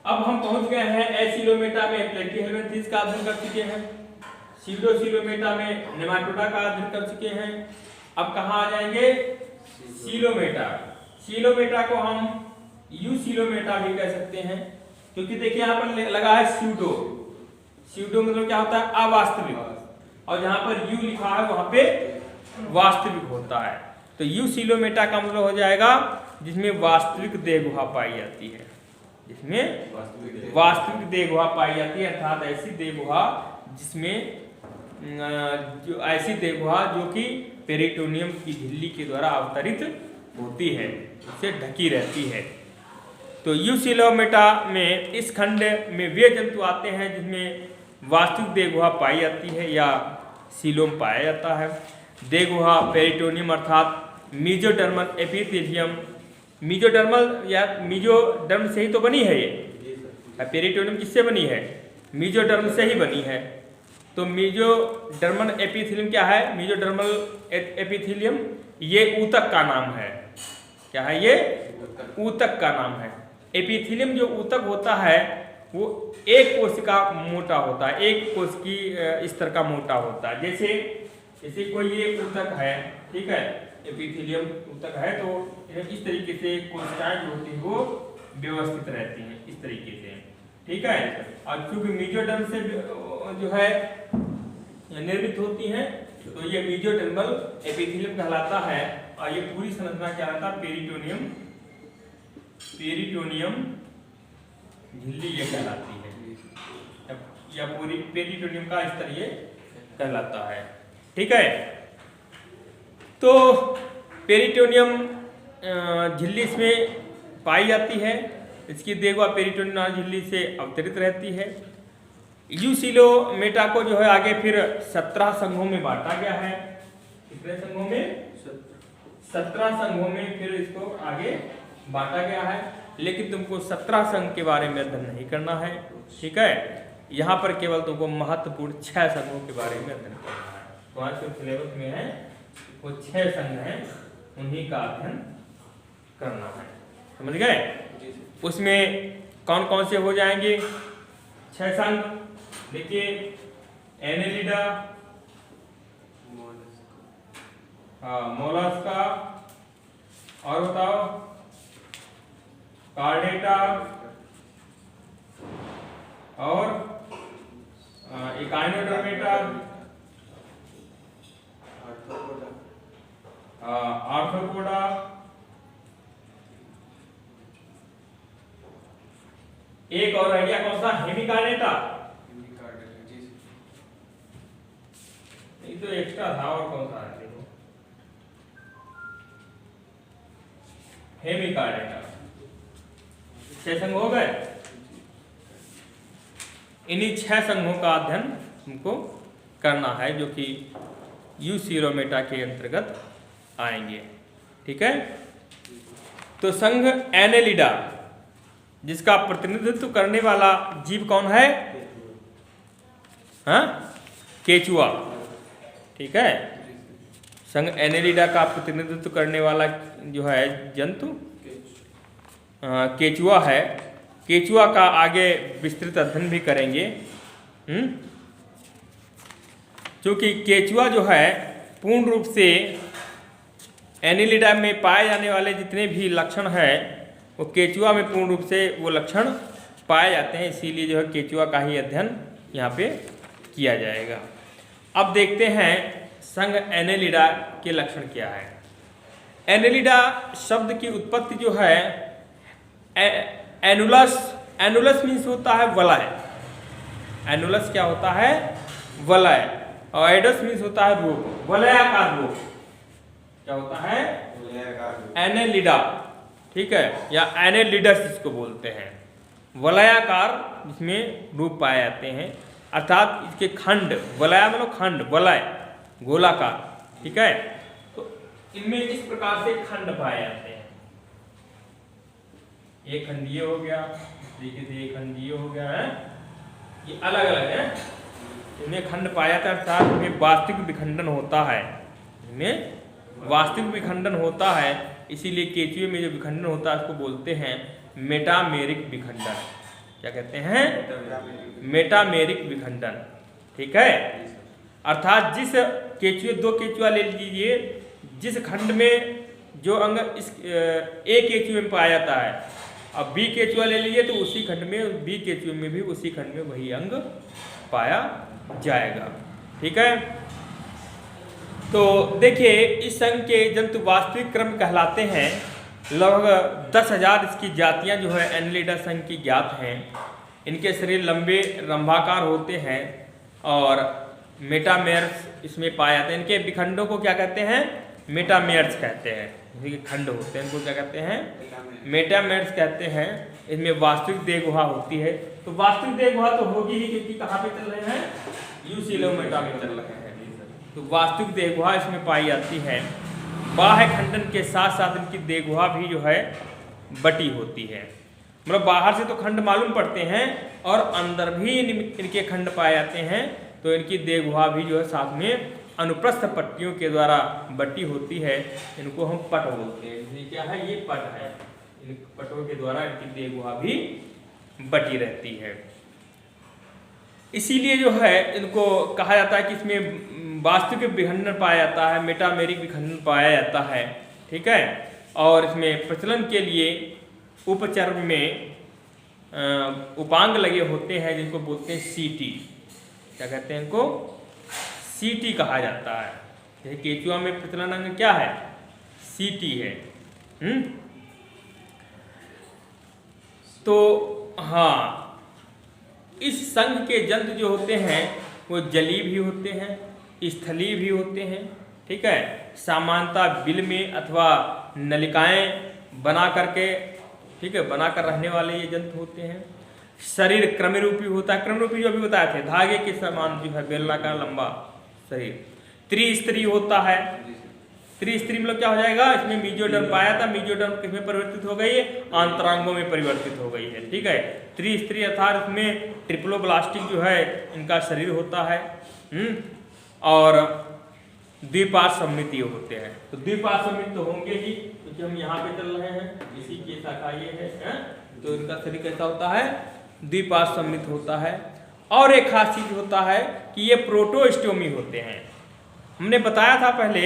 अब हम पहुंच गए हैं एसिलोमेटा में प्लेटीहेल्मिंथेस का अध्ययन कर चुके हैं, सीडोसिलोमेटा में नेमाटोडा का अध्ययन कर चुके हैं। अब कहाँ आ जाएंगे? सीलोमेटा। सीलोमेटा को हम यूसिलोमेटा भी कह सकते हैं, क्योंकि देखिए यहाँ पर लगा है स्यूडो। स्यूडो मतलब क्या होता है? अवास्तविक, और जहां पर यू लिखा है वहां पे वास्तविक होता है। तो यूसिलोमेटा का मतलब हो जाएगा जिसमें वास्तविक देह गुहा पाई जाती है, जिसमें वास्तविक देह गुहा पाई जाती है, अर्थात ऐसी देह गुहा जिसमें जो ऐसी देह गुहा जो कि पेरिटोनियम की झिल्ली के द्वारा अवतरित होती है, उससे ढकी रहती है। तो यूसिलोमेटा में इस खंड में वे जंतु आते हैं जिसमें वास्तविक देह गुहा पाई जाती है या सीलोम पाया जाता है। देह गुहा पेरिटोनियम अर्थात मीजोडर्मल एपिथेलियम, मीजोडर्मल या मीजोडर्म से ही तो बनी है ये। पेरिटोनियम किससे बनी है? मीजोडर्म से ही बनी है। तो मीजोडर्मल एपिथेलियम क्या है? मीजोडर्मल एपिथेलियम ये ऊतक का नाम है। क्या है ये? ऊतक का नाम है। एपिथेलियम जो ऊतक होता है वो एक कोशिका मोटा होता है, एक कोश की स्तर का मोटा होता है। जैसे कोई ये ऊतक है, ठीक है, एपिथेलियम ऊतक है, तो इस तरीके से कोशिकाएं जो होती है वो व्यवस्थित रहती हैं इस तरीके से, ठीक है। और चूंकि मीजोडर्म से जो है निर्मित होती हैं, तो ये मीजोडर्मल एपिथेलियम कहलाता है। और ये पूरी संरचना क्या रहता है? पेरिटोनियम झिल्ली ये कहलाती है, या पूरी पेरिटोनियम का स्तर ये कहलाता है, ठीक है। तो पेरिटोनियम झिल्ली इसमें पाई जाती है, इसकी देह गुहा पेरिटोनियम झिल्ली से अवतरित रहती है। यूसिलोमेटा को जो है आगे फिर 17 संघों में बांटा गया है। कितने संघों में? 17 संघों में फिर इसको आगे बांटा गया है। लेकिन तुमको 17 संघ के बारे में अध्ययन नहीं करना है, ठीक है। यहाँ पर केवल तुमको महत्वपूर्ण 6 संघों के बारे में अध्ययन करना है। तो आज के सिलेबस में है वो 6 संघ हैं, उन्हीं का अध्ययन करना है, समझ गए। उसमें कौन कौन से हो जाएंगे 6 संघ? देखिए, एनेलिडा, मोलस्का, और बताओ, कार्डेटा, और इकाइनोडर्मेटा, आर्थ्रोपोडा, एक और रह गया कौन सा? हेमिकार्डेटा। ये तो एक्स्ट्रा था, और कौन सा है? देखो, हेमिकार्डेटा। 6 संघ हो गए। इन्हीं 6 संघों का अध्ययन हमको करना है, जो कि यूसिलोमेटा के अंतर्गत आएंगे, ठीक है। तो संघ एनेलिडा, जिसका प्रतिनिधित्व करने वाला जीव कौन है? हाँ, केचुआ, ठीक है। संघ एनेलिडा का प्रतिनिधित्व करने वाला जो है जंतु केचुआ है। केचुआ का आगे विस्तृत अध्ययन भी करेंगे। क्योंकि केचुआ जो है पूर्ण रूप से एनेलिडा में पाए जाने वाले जितने भी लक्षण हैं वो केचुआ में पूर्ण रूप से वो लक्षण पाए जाते हैं, इसीलिए जो है केचुआ का ही अध्ययन यहाँ पे किया जाएगा। अब देखते हैं संघ एनेलिडा के लक्षण क्या है। एनेलिडा शब्द की उत्पत्ति जो है एनुलस, एनुलस मीन्स होता है वलय। एनुलस क्या होता है? वलय। और एडस मीन्स होता है रूप, वलयाकार रूप। क्या होता है? एनेलिडा, ठीक है, या एनेलिडस इसको बोलते हैं। वलयाकार जिसमें रूप पाए जाते हैं, अर्थात इसके खंड, वलया मतलब खंड, वलय गोलाकार, ठीक है। तो इनमें इस प्रकार से खंड पाए जाते हैं। एक खंड ये हो गया, तरीके से एक खंड ये हो गया है, ये अलग अलग है। इनमें खंड पाया जाता है, अर्थात इनमें वास्तविक विखंडन होता है। इनमें वास्तविक विखंडन होता है, इसीलिए केचुए में जो विखंडन होता है उसको बोलते हैं मेटामेरिक विखंडन। क्या कहते हैं? मेटामेरिक विखंडन। ठीक है, अर्थात जिस केचुए, दो केचुआ ले लीजिए, जिस खंड में जो अंग इस ए केचुए में पाया जाता है, अब बी केचुआ ले लीजिए तो उसी खंड में, बी केचुए में भी उसी खंड में वही अंग पाया जाएगा। ठीक है, तो देखिए इस संघ के जंतु वास्तविक क्रम कहलाते हैं। लगभग 10,000 इसकी जातियां जो है एनेलिडा संघ की ज्ञात हैं। इनके शरीर लंबे रंभाकार होते हैं और मेटामेयर्स इसमें पाए जाते हैं। इनके विखंडों को क्या कहते हैं? मेटामेयर्स कहते हैं। जैसे खंड होते हैं इनको क्या कहते हैं? मेटामेयर्स कहते हैं। इनमें वास्तविक देह गुहा होती है। तो वास्तविक देह गुहा तो होगी ही, क्योंकि कहाँ पे चल रहे हैं? यूसिलोमेटा में चल रहे हैं। तो वास्तविक देह गुहा इसमें पाई जाती है। बाह्य खंडन के साथ साथ इनकी देह गुहा भी जो है बटी होती है। मतलब बाहर से तो खंड मालूम पड़ते हैं और अंदर भी इनके खंड पाए जाते हैं। तो इनकी देह गुहा भी जो है साथ में अनुप्रस्थ पट्टियों के द्वारा बटी होती है। इनको हम पट बोलते हैं। ये क्या है? ये पट है। इन पटों के द्वारा इनकी देह गुहा भी बटी रहती है। इसीलिए जो है इनको कहा जाता है कि इसमें वास्तविक विखंडन पाया जाता है, मेटामेरिक विखंडन पाया जाता है। ठीक है, और इसमें प्रचलन के लिए उपचर्म में उपांग लगे होते हैं, जिनको बोलते हैं सीटी। क्या कहते हैं इनको? सीटी कहा जाता है। जैसे केचुआ में प्रचलन अंग क्या है? सीटी है। तो हाँ, इस संघ के जंतु जो होते हैं वो जलीय भी होते हैं, स्थलीय भी होते हैं। ठीक है, सामान्यतः बिल में अथवा नलिकाएं बना करके, ठीक है, बनाकर रहने वाले ये जंतु होते हैं। शरीर क्रमरूपी होता है। क्रमरूपी जो अभी बताए थे, धागे के समान जो है बेलनाकार लंबा शरीर। त्रिस्तरीय होता है। त्रिस्तरीय मतलब क्या हो जाएगा? इसमें मीजोडर्म पाया था, मीजोडर्म किसमें परिवर्तित हो गई है? आंतरांगों में परिवर्तित हो गई है। ठीक है, त्रिस्तरीय अर्थात इसमें ट्रिप्लोब्लास्टिक जो है इनका शरीर होता है। और द्विपार्श्व सममितीय होते हैं। तो द्विपार्श्व सममित तो होंगे ही, क्योंकि हम यहाँ पे चल रहे हैं, इसी की शाखा ये है। तो इनका शरीर कैसा होता है? द्विपार्श्व सममित होता है। और एक खास चीज होता है कि ये प्रोटोस्टोमी होते हैं। हमने बताया था पहले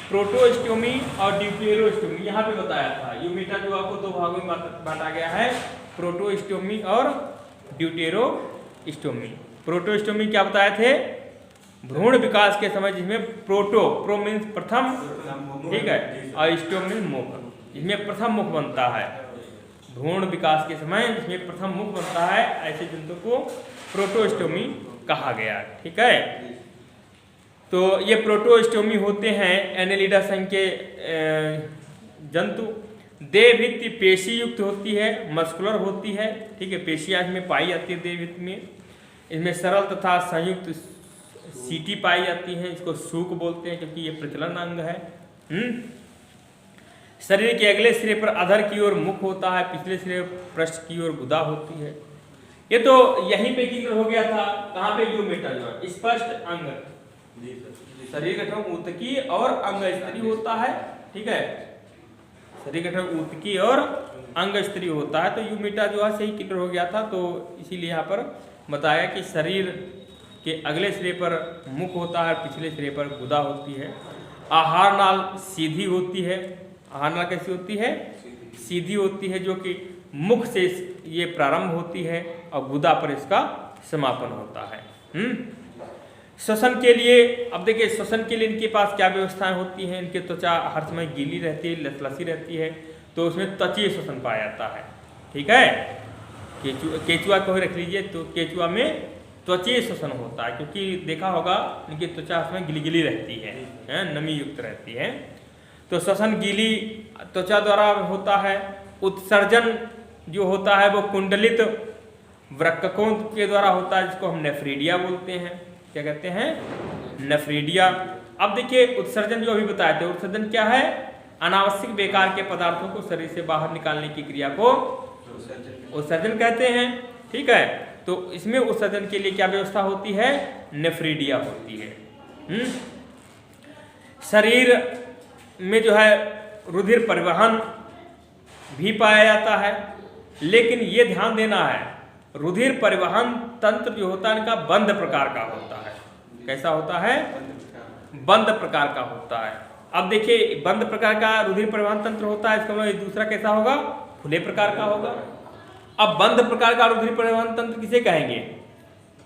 प्रोटोस्टोमी और ड्यूटेरोस्टोमी, यहाँ पे बताया था। यूमेटा जो आपको दो भागों में बांटा गया है, प्रोटोस्टोमी और ड्यूटेरोस्टोमी। प्रोटोस्टोमी क्या बताए थे? भ्रूण विकास के समय, जिसमें प्रो मीन्स प्रथम, ठीक है, और स्टोम मीन्स मुख, जिसमें प्रथम मुख बनता है। भ्रूण विकास के समय जिसमें प्रथम मुख बनता है, ऐसे जंतु को प्रोटोस्टोमी कहा गया। ठीक है, तो ये प्रोटोस्टोमी होते हैं एनेलिडा संघ के जंतु। देह भित्ति पेशी युक्त होती है, मस्कुलर होती है। ठीक है, पेशियां इसमें पाई जाती है देह भित्ति में। इसमें सरल तथा संयुक्त सीटी पाई जाती है। इसको सूक बोलते हैं, क्योंकि ये प्रचलन अंग है। शरीर के अगले सिरे पर अधर की ओर मुख होता है, पिछले सिरे पृष्ठ की ओर गुदा होती है। ये तो यहीं पे क्लियर हो गया था। कहाँ पे? यूमेटा जो है स्पष्ट अंग, शरीर गठन ऊतकी और अंग स्तरीय होता है। ठीक है, शरीर गठन ऊतकी और अंग स्तरीय होता है। तो यूमेटा जो है सही क्लियर हो गया था। तो इसीलिए यहाँ पर बताया कि शरीर के अगले सिरे पर मुख होता है, पिछले सिरे पर गुदा होती है। आहार नाल सीधी होती है। आहार नाल कैसी होती है? सीधी होती है, जो कि मुख से ये प्रारंभ होती है और गुदा पर इसका समापन होता है। श्वसन के लिए, अब देखिए श्वसन के लिए इनके पास क्या व्यवस्थाएं होती हैं? इनकी त्वचा हर समय गीली रहती है, लसलसी रहती है, तो उसमें त्वचीय श्वसन पाया जाता है। ठीक है, केचुआ को रख लीजिए, तो केचुआ में त्वचीय श्वसन होता है, क्योंकि देखा होगा इनकी त्वचा उसमें गिली रहती है, नमी युक्त रहती है। तो श्वसन गीली त्वचा द्वारा होता है। उत्सर्जन जो होता है वो कुंडलित वृक्कों के द्वारा होता है, जिसको हम नेफ्रीडिया बोलते हैं। क्या कहते हैं? नेफ्रीडिया। अब देखिए उत्सर्जन जो अभी बताए थे, उत्सर्जन क्या है? अनावश्यक बेकार के पदार्थों को शरीर से बाहर निकालने की क्रिया को उत्सर्जन कहते हैं। ठीक है, तो इसमें उत्सर्जन के लिए क्या व्यवस्था होती है? नेफ्रीडिया होती है। शरीर में जो है रुधिर परिवहन भी पाया जाता है, लेकिन ये ध्यान देना है, रुधिर परिवहन तंत्र जो होता है इनका बंद प्रकार का होता है। कैसा होता है? बंद प्रकार का होता है। अब देखिए बंद प्रकार का रुधिर परिवहन तंत्र होता है, इसका मतलब दूसरा कैसा होगा? खुले प्रकार का होगा। अब बंद प्रकार का रुधिर परिवहन तंत्र किसे कहेंगे?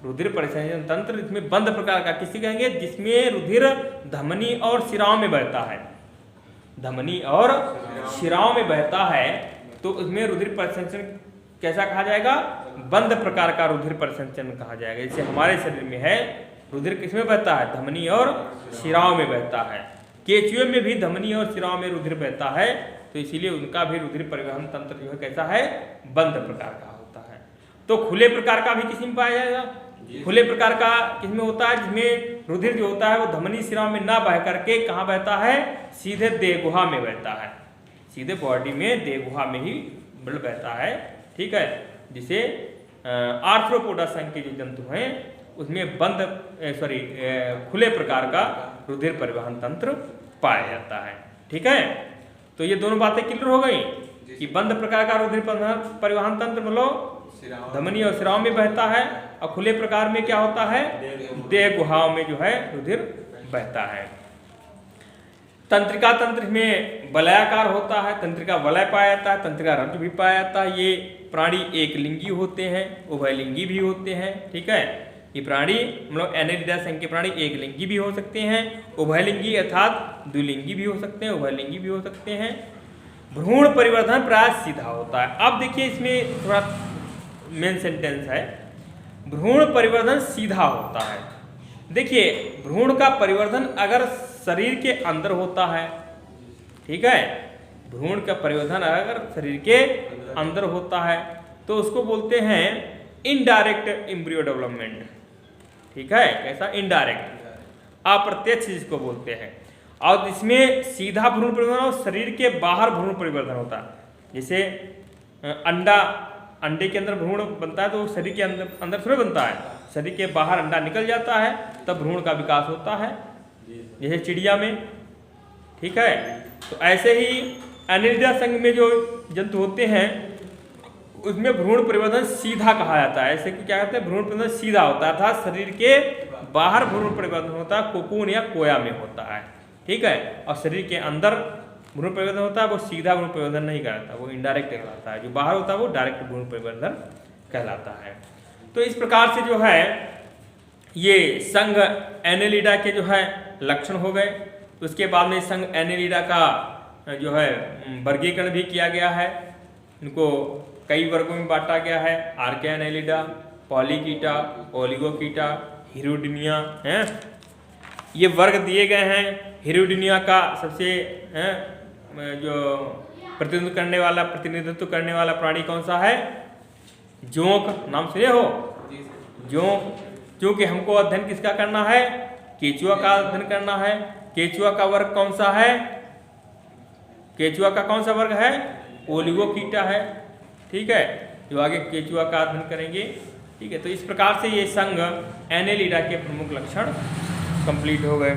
रुधिर परिवहन तंत्र इसमें बंद प्रकार का किसे कहेंगे? जिसमें रुधिर धमनी और शिराओं में बहता है, धमनी और शिराओं में बहता है, तो उसमें रुधिर परिसंचरण कैसा कहा जाएगा? बंद प्रकार का रुधिर परिसंचरण कहा जाएगा। जैसे हमारे शरीर में है, रुधिर किसमें बहता है? धमनी और शिराओं में बहता है। केंचुए में भी धमनी और शिराओं में रुधिर बहता है, तो इसीलिए उनका भी रुधिर परिवहन तंत्र जो है कैसा है? बंद प्रकार का होता है। तो खुले प्रकार का भी किसी में पाया जाएगा? खुले प्रकार का किसमें होता है? जिसमें रुधिर जो होता है वो धमनी शिराओं में ना बह करके कहाँ बहता है? सीधे देहगुहा में बहता है, सीधे बॉडी में देहगुहा में ही ब्लड बहता है। ठीक है, जिसे आर्थ्रोपोडा संघ के जो जंतु हैं उसमें खुले प्रकार का रुधिर परिवहन तंत्र पाया जाता है। ठीक है, तो ये दोनों बातें क्लियर हो गई कि बंद प्रकार का रुधिर परिवहन तंत्र मतलब धमनी और शिराओं में बहता है, और खुले प्रकार में क्या होता है? देह गुहाओं में जो है रुधिर बहता है। तंत्रिका तंत्र में वलयाकार होता है, तंत्रिका वलय पाया जाता है, तंत्रिका रंध्र भी पाया जाता है। ये प्राणी एक लिंगी होते हैं, उभयलिंगी भी होते हैं। ठीक है, ये प्राणी मतलब एनेलिडा संघ के प्राणी एक लिंगी भी हो सकते हैं, उभयलिंगी अर्थात द्विलिंगी भी हो सकते हैं, उभयलिंगी भी हो सकते हैं। भ्रूण परिवर्धन प्राय सीधा होता है। अब देखिए इसमें थोड़ा मेन सेंटेंस है, भ्रूण परिवर्धन सीधा होता है। देखिए भ्रूण का परिवर्धन अगर शरीर के अंदर होता है, ठीक है, भ्रूण का परिवर्धन अगर शरीर के अंदर होता है तो उसको बोलते हैं इनडायरेक्ट एम्ब्रियो डेवलपमेंट। ठीक है, कैसा? इनडायरेक्ट, अप्रत्यक्ष जिसको बोलते हैं। और इसमें सीधा भ्रूण परिवर्धन और शरीर के बाहर भ्रूण परिवर्धन होता है। जैसे अंडे के अंदर भ्रूण बनता है तो शरीर के अंदर थोड़े बनता है, शरीर के बाहर अंडा निकल जाता है तब भ्रूण का विकास होता है, जैसे चिड़िया में। ठीक है, तो ऐसे ही एनेलिडा संघ में जो जंतु होते हैं उसमें भ्रूण परिवर्धन सीधा कहा जाता है। ऐसे क्या कहते हैं? भ्रूण परिवर्धन सीधा होता है, अर्थात शरीर के बाहर भ्रूण परिवर्धन होता है, कोकून या कोया में होता है। ठीक है, और शरीर के अंदर भ्रूण परिवर्धन होता है वो सीधा भ्रूण परिवर्धन नहीं कहलाता, वो इनडायरेक्ट कहलाता है। जो बाहर होता है वो डायरेक्ट भ्रूण परिवर्धन कहलाता है। तो इस प्रकार से जो है ये संघ एनेलिडा के जो है लक्षण हो गए। उसके बाद में संघ एनेलिडा का जो है वर्गीकरण भी किया गया है, इनको कई वर्गों में बांटा गया है। आर्के एनेलिडा, पॉलीकीटा, ओलिगोकीटा, हिरुडिनिया हैं, ये वर्ग दिए गए हैं। हिरुडिनिया का सबसे जो प्रतिनिधित्व करने वाला प्राणी कौन सा है? जोंक, नाम सुने हो? जोंक, क्योंकि हमको अध्ययन किसका करना है? केचुआ का अध्ययन करना है। केचुआ का वर्ग कौन सा है? केचुआ का कौन सा वर्ग है? ओलिगोकीटा है। ठीक है, जो आगे केचुआ का अध्ययन करेंगे। ठीक है, तो इस प्रकार से ये संघ एनेलिडा के प्रमुख लक्षण कंप्लीट हो गए।